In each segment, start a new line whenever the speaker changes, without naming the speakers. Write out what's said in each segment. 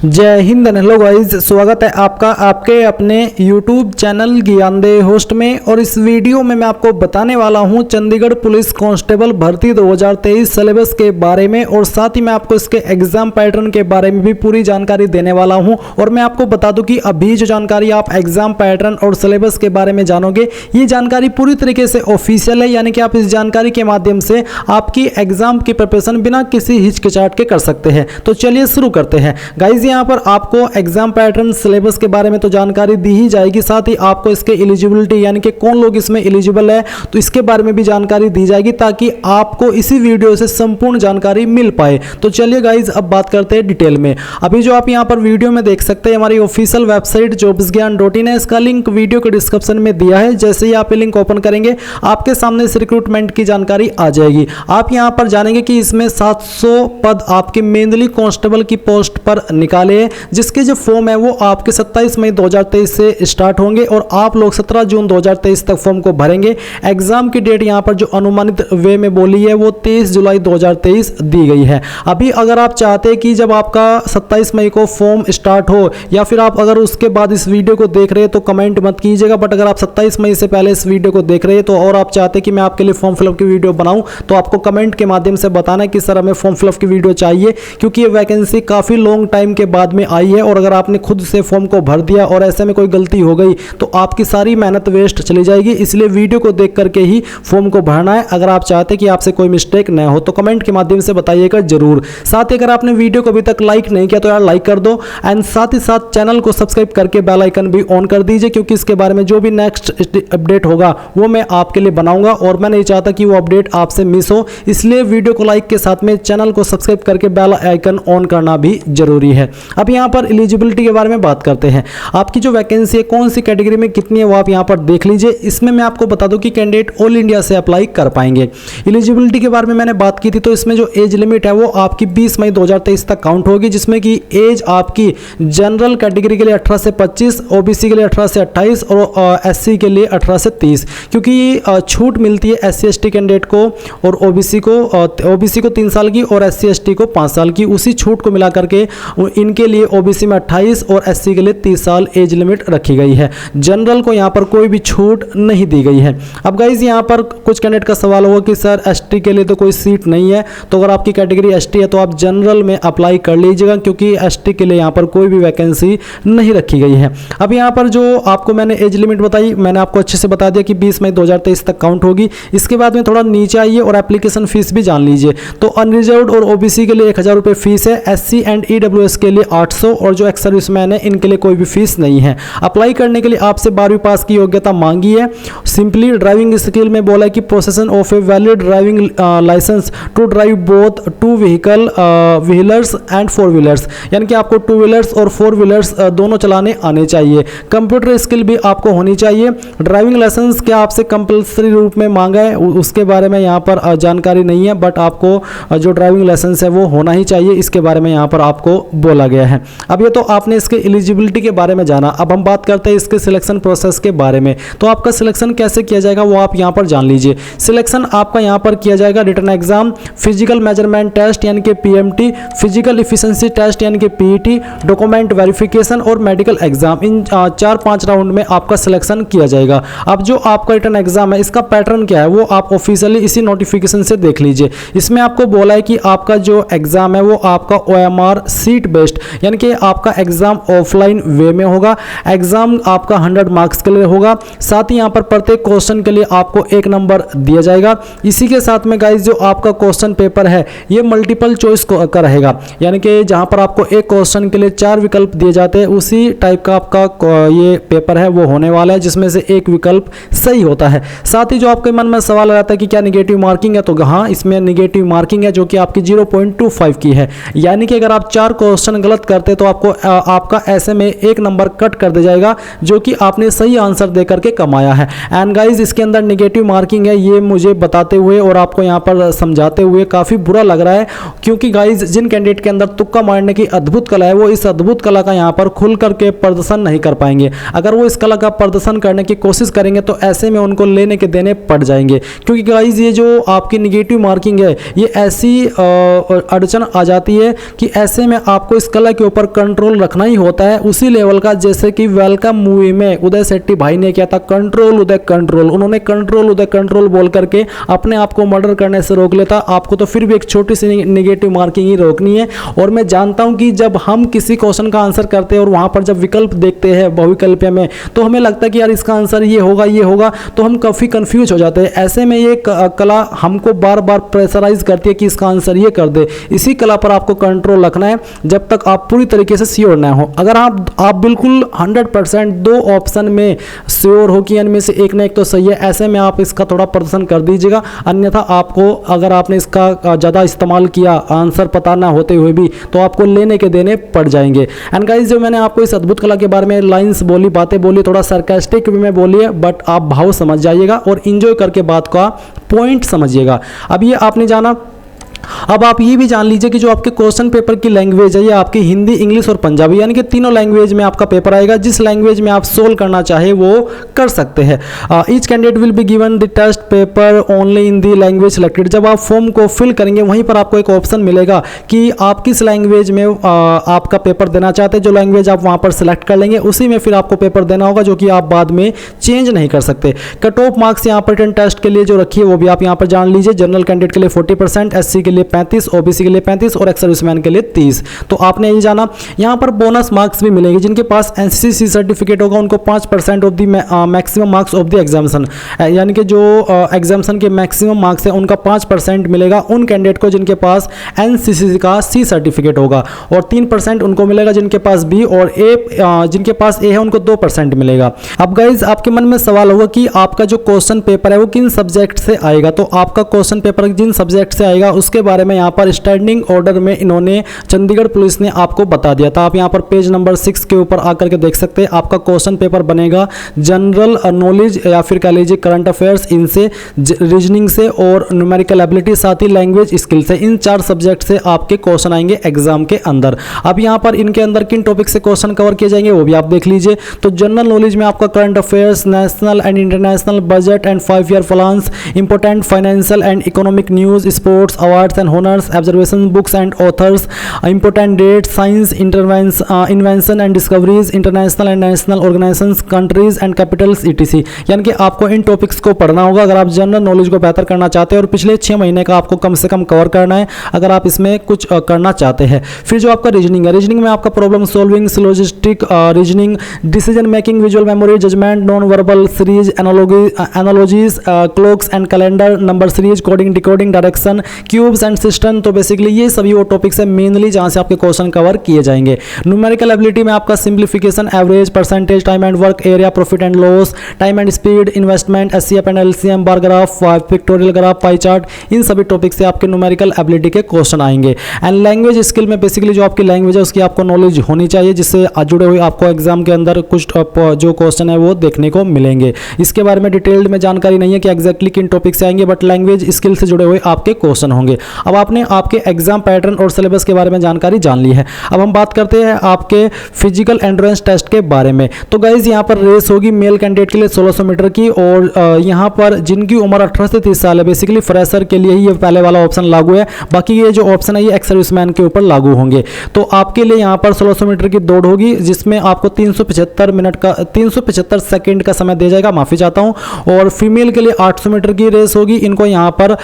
जय Hind. Hello guys, स्वागत है आपका आपके अपने YouTube चैनल ज्ञानदेह होस्ट में। और इस वीडियो में मैं आपको बताने वाला हूं चंडीगढ़ पुलिस कांस्टेबल भर्ती 2023 सिलेबस के बारे में, और साथ ही मैं आपको इसके एग्जाम पैटर्न के बारे में भी पूरी जानकारी देने वाला हूं। और मैं आपको बता दूं कि अभी जो जानकारी आप एग्जाम पैटर्न और सिलेबस के बारे में जानोगे, ये जानकारी पूरी तरीके से ऑफिशियल है, यानी कि आप इस जानकारी के माध्यम से आपकी एग्जाम की प्रिपरेशन बिना किसी हिचकिचाहट के कर सकते हैं। तो चलिए शुरू करते हैं गाइस। यहाँ पर आपको एग्जाम पैटर्न सिलेबस के बारे में तो जानकारी दी ही जाएगी, साथ ही आपको इसके एलिजिबिलिटी यानी कि कौन लोग इसमें एलिजिबल है तो इसके बारे में भी जानकारी दी जाएगी, ताकि आपको इसी वीडियो से संपूर्ण जानकारी मिल पाए। तो चलिए गाइज अब बात करते हैं डिटेल में। अभी जो आप यहाँ पर वीडियो में देख सकते हैं, हमारी ऑफिशियल वेबसाइट jobsgyan.in है, इसका लिंक वीडियो के डिस्क्रिप्शन में दिया है। जैसे ही आप ये लिंक ओपन करेंगे, आपके सामने इस रिक्रूटमेंट की जानकारी आ जाएगी। आप यहाँ पर जानेंगे कि इसमें 700 पद आपके मेनली कांस्टेबल की पोस्ट पर निकाले, जिसके जो फॉर्म है वो आपके 27 मई 2023 से स्टार्ट होंगे और आप लोग 17 जून 2023 तक फॉर्म को भरेंगे। एग्जाम की डेट यहाँ पर जो अनुमानित वे में बोली है वो 23 जुलाई 2023 दी गई है। अभी अगर आप चाहते हैं कि जब आपका 27 मई को फॉर्म स्टार्ट हो, या फिर आप अगर उसके बाद इस वीडियो को देख रहे हैं तो कमेंट मत कीजिएगा, बट अगर आप 27 मई से पहले इस वीडियो को देख रहे हैं तो और आप चाहते हैं कि मैं आपके लिए फॉर्म फिलअप की वीडियो बनाऊं, तो आपको कमेंट के माध्यम से बताना है कि सर हमें फॉर्म फिलअप की वीडियो चाहिए, क्योंकि ये वैकेंसी काफ़ी लॉन्ग टाइम के बाद में आई है। और अगर आपने खुद से फॉर्म को भर दिया और ऐसे में कोई गलती हो गई तो आपकी सारी मेहनत वेस्ट चली जाएगी। इसलिए वीडियो को देख करके ही फॉर्म को भरना है। अगर आप चाहते हैं कि आपसे कोई मिस्टेक न हो तो कमेंट के माध्यम से बताइएगा जरूर। साथ ही अगर आपने वीडियो को अभी तक लाइक नहीं किया तो यार लाइक कर दो, एंड साथ ही साथ चैनल को सब्सक्राइब करके बेल आइकन भी ऑन कर दीजिए, क्योंकि इसके बारे में जो भी नेक्स्ट अपडेट होगा वो मैं आपके लिए बनाऊंगा और मैं नहीं चाहता कि वो अपडेट आपसे मिस हो। इसलिए वीडियो को लाइक के साथ में चैनल को सब्सक्राइब करके बेल आइकन ऑन करना भी जरूरी है। अब यहाँ पर एलिजिबिलिटी के बारे में बात करते हैं। आपकी जो वैकेंसी है कौन सी कैटेगरी में कितनी है वो आप यहाँ पर देख लीजिए। इसमें मैं आपको बता दूं कि कैंडिडेट ऑल इंडिया से अप्लाई कर पाएंगे। एलिजिबिलिटी के बारे में मैंने बात की थी, तो इसमें जो एज लिमिट है वो आपकी 20 मई 2023 तक काउंट होगी, जिसमें कि एज आपकी जनरल कैटेगरी के लिए 18 से 25, ओबीसी के लिए 18 से 28 और एससी के लिए 18 से 30, क्योंकि छूट मिलती है एससी एसटी कैंडिडेट को और ओबीसी को 3 साल की और एससी एसटी को 5 साल की। उसी छूट को मिला करके इनके लिए ओबीसी में 28 और एससी के लिए 30 साल एज लिमिट रखी गई है। जनरल को यहाँ पर कोई भी छूट नहीं दी गई है। अब गाइज यहाँ पर कुछ कैंडिडेट का सवाल होगा कि सर एसटी के लिए तो कोई सीट नहीं है, तो अगर आपकी कैटेगरी एसटी है तो आप जनरल में अप्लाई कर लीजिएगा, क्योंकि एसटी के लिए यहाँ पर कोई भी वैकेंसी नहीं रखी गई है। अब यहाँ पर जो आपको मैंने एज लिमिट बताई, मैंने आपको अच्छे से बता दिया कि 20 मई 2023 तक काउंट होगी। इसके बाद में थोड़ा नीचे आइए और एप्लीकेशन फीस भी जान लीजिए। तो अनरिजर्व्ड और ओबीसी के लिए 1000 रुपये फीस है, एससी एंड ईडब्ल्यूएस के लिए 800, और जो एक्स सर्विसमैन है इनके लिए कोई भी फीस नहीं है। अप्लाई करने के लिए आपसे 12वीं पास की योग्यता मांगी है। सिंपली ड्राइविंग स्किल में बोला है कि possession of a valid driving licence to drive both two wheelers and 4 wheelers, यानी कि आपको 2 व्हीलर्स और 4 व्हीलर्स दोनों चलाने आने चाहिए। कंप्यूटर स्किल भी आपको होनी चाहिए। ड्राइविंग लाइसेंस क्या आपसे कंपल्सरी रूप में मांगा है उसके बारे में यहाँ पर जानकारी नहीं है, बट आपको जो ड्राइविंग लाइसेंस है वो होना ही चाहिए, इसके बारे में यहाँ पर आपको बोला गया है। अब ये तो आपने इसके एलिजिबिलिटी के बारे में जाना। अब हम बात करते हैं इसके सिलेक्शन प्रोसेस के बारे में। तो आपका सिलेक्शन कैसे किया जाएगा वो आप यहाँ पर जान लीजिए। सिलेक्शन आपका यहाँ पर किया जाएगा written exam, physical measurement test यानी कि पीएमटी, फिजिकल इफिशिएंसी टेस्ट यानी कि पीईटी, डॉक्यूमेंट वेरिफिकेशन और मेडिकल एग्जाम। इन 4-5 राउंड में आपका सिलेक्शन किया जाएगा। अब जो आपका रिटन एग्जाम है इसका पैटर्न क्या है वो आप ऑफिशियली इसी नोटिफिकेशन से देख लीजिए। इसमें आपको बोला है कि आपका जो एग्जाम है वो आपका OMR सीट बेस्ड, यानी कि आपका एग्जाम ऑफलाइन वे में होगा। एग्जाम आपका 100 मार्क्स के लिए होगा। साथ ही यहाँ पर प्रत्येक क्वेश्चन के लिए आपको 1 नंबर दिया जाएगा। इसी के साथ में गाइज जो आपका क्वेश्चन पेपर है ये मल्टीपल चॉइस का रहेगा, यानी कि जहाँ पर आपको एक क्वेश्चन के लिए 4 विकल्प दिए जाते हैं, उसी टाइप का आपका ये पेपर है वो होने वाला है, जिसमें से एक विकल्प सही होता है। साथ ही जो आपके मन में सवाल आता है कि क्या निगेटिव मार्किंग है, तो हाँ इसमें निगेटिव मार्किंग है, जो कि आपकी 0.25 की है। यानी कि अगर आप 4 क्वेश्चन गलत करते तो आपको आपका ऐसे में 1 नंबर कट कर दिया जाएगा, जो कि आपने सही आंसर दे करके कमाया है। एंड गाइज इसके अंदर निगेटिव मार्किंग है, ये मुझे बताते हुए और आपको यहाँ पर समझाते हुए काफ़ी बुरा लग रहा है, क्योंकि गाइज जिन कैंडिडेट के अंदर तुक्का मारने की अद्भुत कला है वो इस अद्भुत कला का यहाँ पर खुल करके प्रदर्शन नहीं कर पाएंगे। अगर वो इस कला का प्रदर्शन करने की कोशिश करेंगे तो ऐसे में उनको लेने के देने पड़ जाएंगे, क्योंकि गाइज ये जो आपकी निगेटिव मार्किंग है ये ऐसी अड़चन आ जाती है कि ऐसे में आपको इस कला के ऊपर कंट्रोल रखना ही होता है, उसी लेवल का जैसे कि वेलकम मूवी में उदय शेट्टी भाई ने किया था कंट्रोल उदय कंट्रोल। उन्होंने कंट्रोल उदय कंट्रोल बोल करके अपने आप को मर्डर करने से रोक लेता। आपको तो फिर भी एक छोटी सी नेगेटिव मार्किंग ही रोकनी है। और मैं जानता हूं कि जब हम किसी क्वेश्चन का आंसर करते हैं और वहां पर जब विकल्प देखते हैं बहुविकल्पीय में, तो हमें लगता है कि यार इसका आंसर ये होगा, तो हम काफ़ी कंफ्यूज हो जाते हैं। ऐसे में ये कला हमको बार बार प्रेशराइज करती है कि इसका आंसर ये कर दे। इसी कला पर आपको कंट्रोल रखना है जब तक आप पूरी तरीके से श्योर ना हो। अगर आप बिल्कुल 100% दो ऑप्शन में श्योर हो कि इनमें से एक ना एक तो सही है, ऐसे में आप इसका थोड़ा प्रदर्शन कर दीजिएगा। अन्यथा आपको, अगर आपने इसका ज़्यादा इस्तेमाल किया आंसर पता ना होते हुए भी, तो आपको लेने के देने पड़ जाएंगे। एंड गाइस, जो मैंने आपको इस अद्भुत कला के बारे में लाइंस बोली, बातें बोली, थोड़ा सरकास्टिक वे में बोली है, बट आप भाव समझ जाइएगा और इंजॉय करके बात का पॉइंट समझिएगा। अब ये आपने जाना, अब आप ये भी जान लीजिए कि जो आपके क्वेश्चन पेपर की लैंग्वेज है, ये आपकी हिंदी, इंग्लिश और पंजाबी, यानी कि तीनों लैंग्वेज में आपका पेपर आएगा। जिस लैंग्वेज में आप सोल्व करना चाहे वो कर सकते हैं। Each candidate will be given the test paper only in the language selected. जब आप फॉर्म को फिल करेंगे वहीं पर आपको एक ऑप्शन मिलेगा कि आप किस लैंग्वेज में आपका पेपर देना चाहते हैं। जो लैंग्वेज आप वहाँ पर सेलेक्ट कर लेंगे उसी में फिर आपको पेपर देना होगा, जो कि आप बाद में चेंज नहीं कर सकते। कट ऑफ मार्क्स यहाँ पर रिटन टेस्ट के लिए जो रखी है वो भी आप यहाँ पर जान लीजिए। जनरल कैंडिडेट के लिए 40%, एससी के लिए 35, ओबीसी के लिए 35 और एक्स सर्विसमैन के लिए 30। तो आपने ये जाना। यहाँ पर बोनस मार्क्स भी मिलेंगे। जिनके पास एनसीसी सर्टिफिकेट होगा उनको 5% of the maximum marks of the examination, यानी कि जो एग्जामिशन के मैक्सिमम मार्क्स है उनका 5% मिलेगा उन कैंडिडेट को जिनके पास एनसीसी का सी सर्टिफिकेट होगा, और 3% उनको मिलेगा जिनके पास बी, और जिनके पास ए है उनको 2% मिलेगा। अब गाइज, आपके मन में सवाल होगा कि आपका जो क्वेश्चन पेपर है वो किन सब्जेक्ट से आएगा। तो आपका क्वेश्चन पेपर जिन सब्जेक्ट से आएगा उसके बारे में यहाँ पर स्टैंडिंग ऑर्डर में इन्होंने चंडीगढ़ पुलिस ने आपको बता दिया था। आप यहाँ पर पेज नंबर 6 के ऊपर आकर के देख सकते हैं। आपका क्वेश्चन पेपर बनेगा जनरल नॉलेज या फिर कह लीजिए करंट अफेयर्स, इनसे रीजनिंग से और न्यूमेरिकल एबिलिटी, साथ ही लैंग्वेज स्किल से। इन 4 सब्जेक्ट से आपके क्वेश्चन आएंगे एग्जाम के अंदर। अब यहाँ पर इनके अंदर किन टॉपिक से क्वेश्चन कवर किए जाएंगे वो भी आप देख लीजिए। तो जनरल नॉलेज में आपका current affairs, national and international budget and 5 year plans, important financial and economic news, sports, awards and honours, observation, books and authors, important dates, science, invention and discoveries, international and national organisations, countries and capitals etc. यानी कि आपको इन topics को पढ़ना होगा अगर आप general knowledge को बेहतर करना चाहते हैं, और पिछले 6 महीने का आपको कम से कम कवर करना है अगर आप इसमें कुछ करना चाहते हैं। फिर जो आपका रीजनिंग है, रीजनिंग में आपका problem solving, syllogistic reasoning, decision making, visual memory, judgement, non verbal series, analogies, clocks and calendar, number series, coding, decoding, direction, cubes and system. तो बेसिकली ये सभी वो टॉपिक्स है मेनली जहां से आपके क्वेश्चन कवर किए जाएंगे। न्यूमेरिकल एबिलिटी में आपका simplification, average, percentage, time and work, area, profit and loss, time and speed, investment, HCF and LCM, bar graph, pictorial graph, pie chart, इन सभी टॉपिक से आपके न्यूमेरिकल एबिलिटी के क्वेश्चन आएंगे। एंड लैंग्वेज स्किल में basically जो आपकी language है उसकी आपको नॉलेज होनी चाहिए, जिससे जुड़े हुए आपको एग्जाम के अंदर कुछ जो क्वेश्चन है वो देखने को मिलेंगे। इसके बारे में डिटेल्ड में जानकारी नहीं है कि एग्जैक्टली किन टॉपिक से आएंगे, बट लैंग्वेज स्किल से जुड़े हुए आपके क्वेश्चन होंगे। अब आपने आपके एग्जाम पैटर्न और सिलेबस के बारे में जानकारी जान ली है। अब हम बात करते हैं आपके फिजिकल एंड्योरेंस टेस्ट के बारे में। तो गाइज, यहाँ पर रेस होगी मेल कैंडिडेट के लिए 1600 मीटर की, और यहाँ पर जिनकी उम्र 18 से 30 साल है, बेसिकली फ्रेशर के लिए ही ये पहले वाला ऑप्शन लागू है। बाकी ये जो ऑप्शन है ये एक्स सर्विसमैन के ऊपर लागू होंगे। तो आपके लिए यहाँ पर 1600 मीटर की दौड़ होगी, जिसमें आपको 375 सेकेंड का समय दिया जाएगा, माफी चाहता हूँ। और फीमेल के लिए 800 मीटर की रेस होगी, इनको यहाँ पर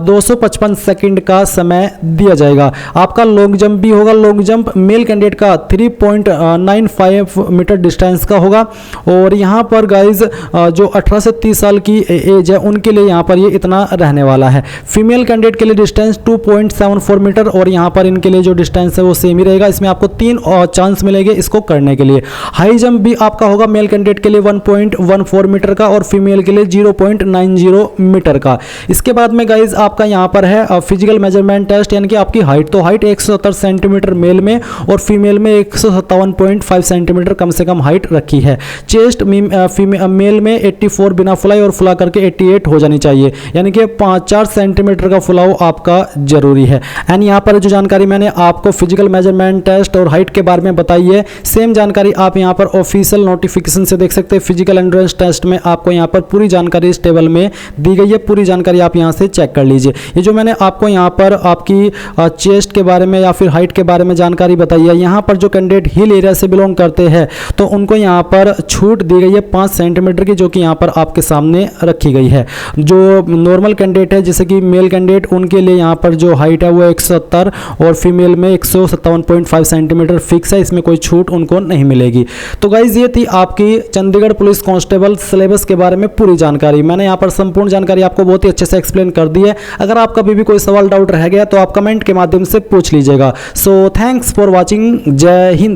255 सेकेंड का समय दिया जाएगा। आपका लॉन्ग जंप भी होगा। लॉन्ग जंप मेल कैंडिडेट का 3.95 मीटर डिस्टेंस का होगा, और यहाँ पर गाइज जो 18 से 30 साल की एज है उनके लिए यहाँ पर ये इतना रहने वाला है। फीमेल कैंडिडेट के लिए डिस्टेंस 2.74 मीटर, और यहाँ पर इनके लिए जो डिस्टेंस है वो सेम ही रहेगा। इसमें आपको 3 चांस मिलेंगे इसको करने के लिए। हाई जंप भी आपका होगा मेल कैंडिडेट के लिए 1.14 मीटर का, और फीमेल के लिए 0.90 मीटर का। इसके बाद में गाइज आपका यहाँ पर है फिजिकल मेजरमेंट टेस्ट, यानी कि आपकी हाइट। तो हाइट 170 सेंटीमीटर मेल में, और फीमेल में 157.5 सेंटीमीटर कम से कम हाइट रखी है। चेस्ट मेल में 84 बिना फुलाई, और फुला करके 88 हो जानी चाहिए, यानी कि 4 सेंटीमीटर का फुलाव आपका जरूरी है। एंड यहाँ पर जो जानकारी मैंने आपको फिजिकल मेजरमेंट टेस्ट और हाइट के बारे में बताई है, सेम जानकारी आप यहाँ पर ऑफिशियल नोटिफिकेशन से देख सकते हैं। फिजिकल एंड्योरेंस टेस्ट में आपको यहाँ पर पूरी जानकारी इस टेबल में दी गई है, पूरी जानकारी आप यहाँ से चेक कर लीजिए। ये जो मैंने आपको यहाँ पर आपकी चेस्ट के बारे में या फिर हाइट के बारे में जानकारी बताई है। यहाँ पर जो कैंडिडेट हिल एरिया से बिलोंग करते हैं तो उनको यहाँ पर छूट दी गई है 5 सेंटीमीटर की, जो कि यहाँ पर आपके सामने रखी गई है। जो नॉर्मल कैंडिडेट है जैसे कि मेल कैंडिडेट, उनके लिए यहाँ पर जो हाइट है वो 170 और फीमेल में 157.5 सेंटीमीटर फिक्स है, इसमें कोई छूट उनको नहीं मिलेगी। तो गाइज ये थी आपकी चंडीगढ़ पुलिस कांस्टेबल सिलेबस के बारे में पूरी जानकारी। मैंने यहाँ पर संपूर्ण जानकारी आपको बहुत ही अच्छे से एक्सप्लेन कर दी है। अगर आपका भी कोई सवाल डाउट रह गया तो आप कमेंट के माध्यम से पूछ लीजिएगा। So thanks for watching. जय हिंद।